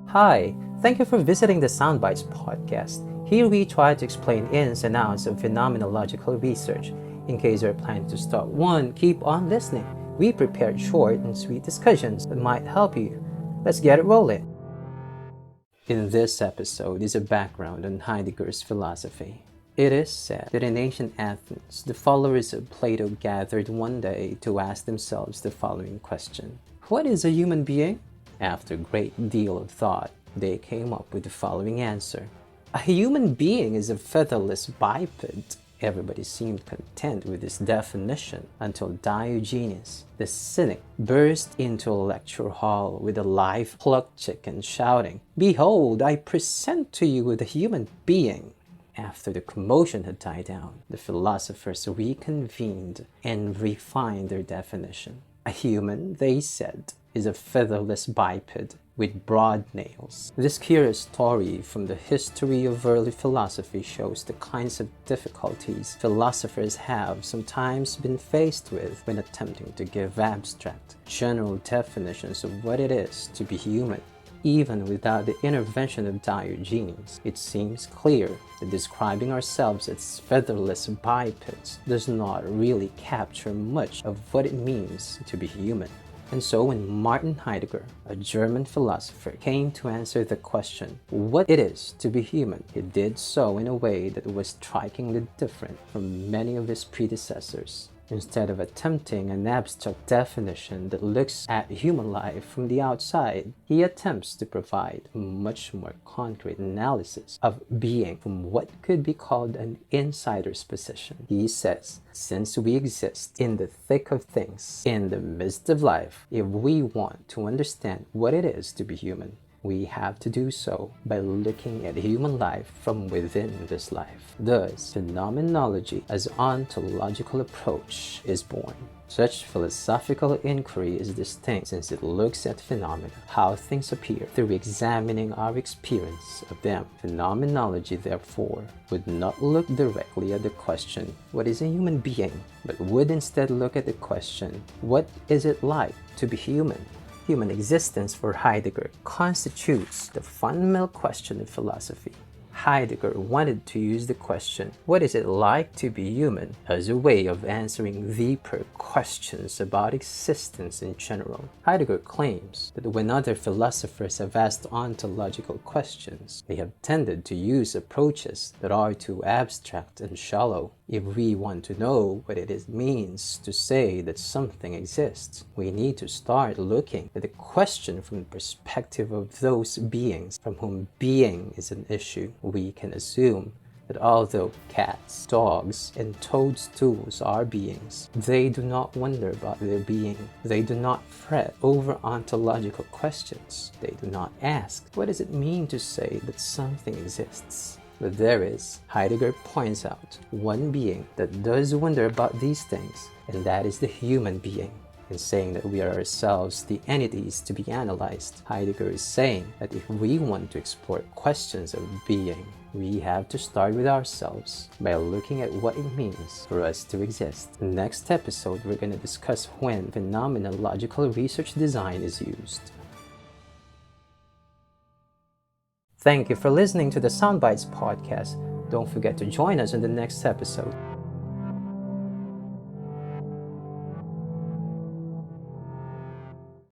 Hi, thank you for visiting the SoundBytes podcast. Here we try to explain ins and outs of phenomenological research. In case you're planning to start one, keep on listening. We prepared short and sweet discussions that might help you. Let's get it rolling. In this episode is a background on Heidegger's philosophy. It is said that in ancient Athens, the followers of Plato gathered one day to ask themselves the following question: what is a human being? After a great deal of thought, they came up with the following answer: a human being is a featherless biped. Everybody seemed content with this definition until Diogenes, the cynic, burst into a lecture hall with a live plucked chicken shouting, "Behold, I present to you a human being." After the commotion had died down, the philosophers reconvened and refined their definition. A human, they said, is a featherless biped with broad nails. This curious story from the history of early philosophy shows the kinds of difficulties philosophers have sometimes been faced with when attempting to give abstract, general definitions of what it is to be human. Even without the intervention of Diogenes, it seems clear that describing ourselves as featherless bipeds does not really capture much of what it means to be human. And so when Martin Heidegger, a German philosopher, came to answer the question what it is to be human, he did so in a way that was strikingly different from many of his predecessors. Instead of attempting an abstract definition that looks at human life from the outside, he attempts to provide a much more concrete analysis of being from what could be called an insider's position. He says, since we exist in the thick of things, in the midst of life, if we want to understand what it is to be human, we have to do so by looking at human life from within this life. Thus, phenomenology as ontological approach is born. Such philosophical inquiry is distinct since it looks at phenomena, how things appear, through examining our experience of them. Phenomenology, therefore, would not look directly at the question, what is a human being, but would instead look at the question, what is it like to be human? Human existence for Heidegger constitutes the fundamental question of philosophy. Heidegger wanted to use the question, what is it like to be human, as a way of answering deeper questions about existence in general. Heidegger claims that when other philosophers have asked ontological questions, they have tended to use approaches that are too abstract and shallow. If we want to know what it means to say that something exists, we need to start looking at the question from the perspective of those beings from whom being is an issue. We can assume that although cats, dogs, and toadstools are beings, they do not wonder about their being. They do not fret over ontological questions. They do not ask, what does it mean to say that something exists? But there is, Heidegger points out, one being that does wonder about these things, and that is the human being. In saying that we are ourselves the entities to be analyzed, Heidegger is saying that if we want to explore questions of being, we have to start with ourselves by looking at what it means for us to exist. Next episode, we're going to discuss when phenomenological research design is used. Thank you for listening to the SoundBytes podcast. Don't forget to join us in the next episode.